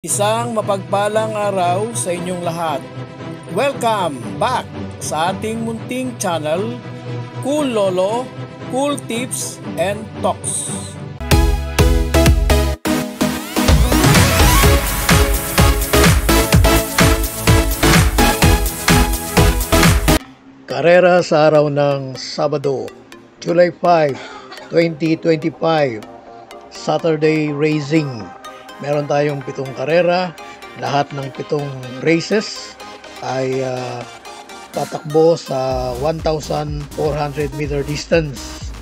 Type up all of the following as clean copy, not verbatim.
Isang mapagpalang araw sa inyong lahat. Welcome back sa ating munting channel, Cool Lolo, Cool Tips and Talks. Karera sa araw ng Sabado, July 5, 2025, Saturday Racing. Meron tayong 7 karera. Lahat ng 7 races ay tatakbo sa 1,400 meter distance.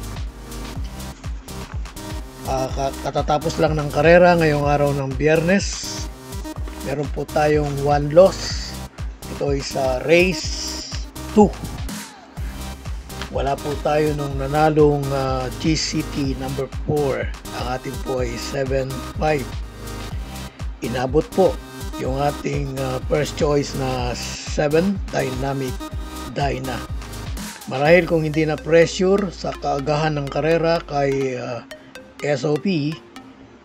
Katatapos lang ng karera ngayong araw ng Biyernes. Meron po tayong 1 loss. Ito ay sa race 2. Wala po tayo nung nanalong GCT number 4. Ang atin po ay 7-5. Inabot po yung ating first choice na 7 Dynamic Dyna. Marahil kung hindi na pressure sa kaagahan ng karera kay SOP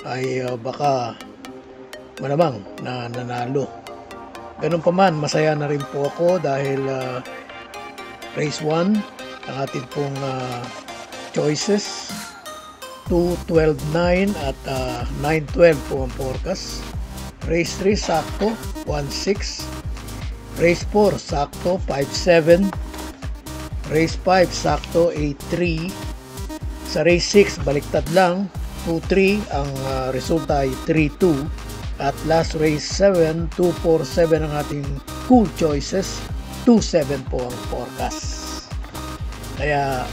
ay baka malamang na nanalo. Ganun pa man, masaya na rin po ako dahil race 1 ang ating pong choices 2-12-9 at 9-12 po ang forecast. Race 3 sakto 1-6. Race 4 sakto 5-7. Race 5 sakto 8-3. Sa race 6 baliktad lang 2-3, ang resulta ay 3-2. At last race 7 2-4-7 ang ating cool choices, 2-7 po ang forecast. Kaya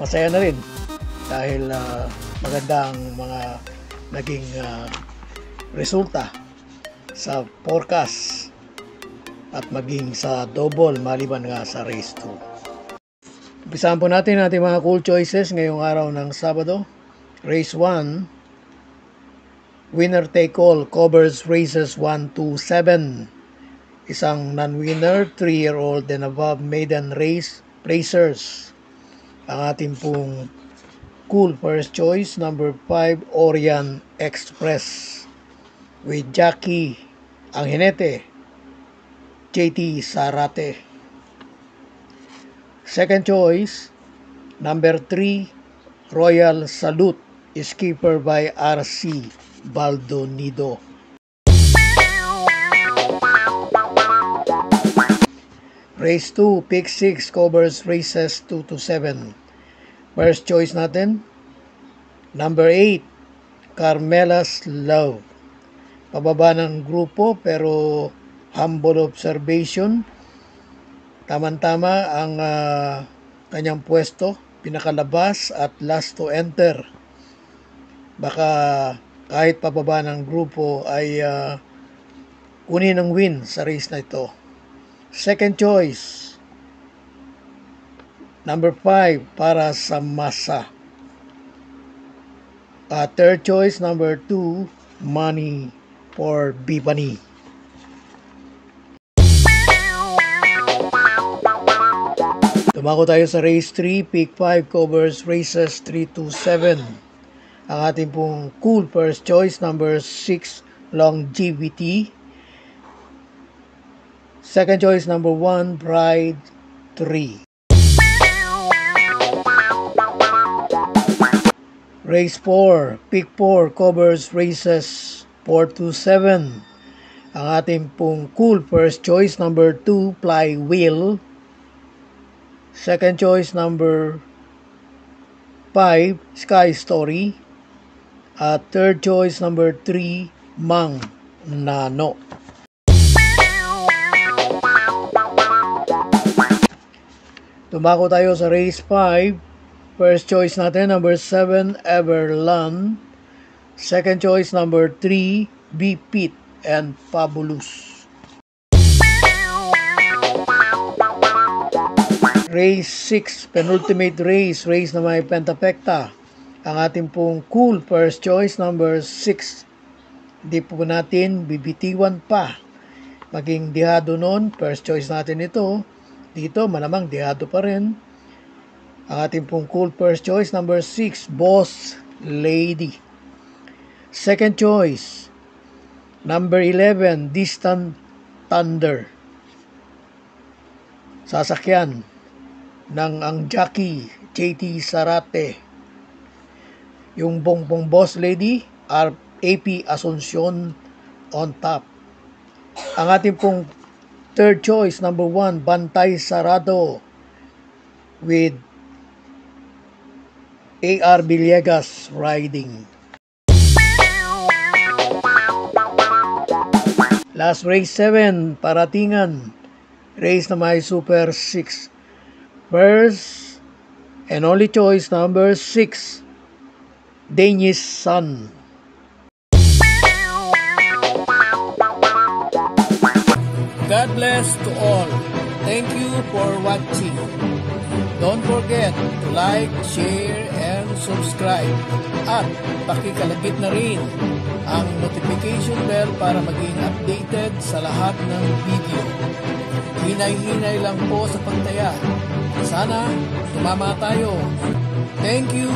masaya na rin dahil maganda ang mga naging resulta sa forecast at maging sa double maliban nga sa race 2. Umpisahan po natin ating mga cool choices ngayong araw ng Sabado. Race 1, winner take all, covers races 1-7. Isang non-winner, 3-year-old and above maiden race racers. Ang ating pong cool first choice number 5, Orion Express with Jackie ang hinete, JT Sarate. Second choice number 3, Royal Salute, skipper by RC Baldonido. Race 2, pick 6, covers races 2-7. First choice natin number 8, Carmela's Love. Pababa ng grupo pero humble observation. Tama-tama ang kanyang pwesto, pinakalabas at last to enter. Baka kahit pababa ng grupo ay kunin ang win sa race na ito. Second choice number 5, para sa masa. Third choice number 2, Money for Bipani. Tumako tayo sa race 3, pick 5, covers races 3-7. Ang ating pong cool first choice number 6, Longevity. Second choice number 1, Bride 3. Race 4, pick 4, covers races 4-7. Ang ating pong cool first choice number 2, Flywheel. Second choice number 5, Sky Story. At third choice number 3, Mang Nano. Tumako tayo sa race 5. First choice natin number 7, Everland. Second choice number 3, Be-Pit and Fabulous. Race 6, penultimate race na may pentapekta. Ang ating pong cool first choice number 6. Hindi po natin bibitiwan pa. Maging dihado nun, first choice natin ito. Dito malamang dihado pa rin. Ang ating pong cool first choice number 6, Boss Lady. Second choice Number 11, Distant Thunder. Sasakyan ng ang jockey JT Sarate. Yung bongbong boss lady, AP Asuncion on top. Ang ating pong third choice, number 1, Bantay Sarado with AR Villegas riding. Last race 7, Paratingan. Race na may Super 6. First and only choice, number 6, Danish Sun. God bless to all. Thank you for watching. Don't forget to like, share, and subscribe. At pakikalagit na rin ang notification bell para maging updated sa lahat ng video. Hinay-hinay lang po sa pagtaya. Sana tumama tayo. Thank you!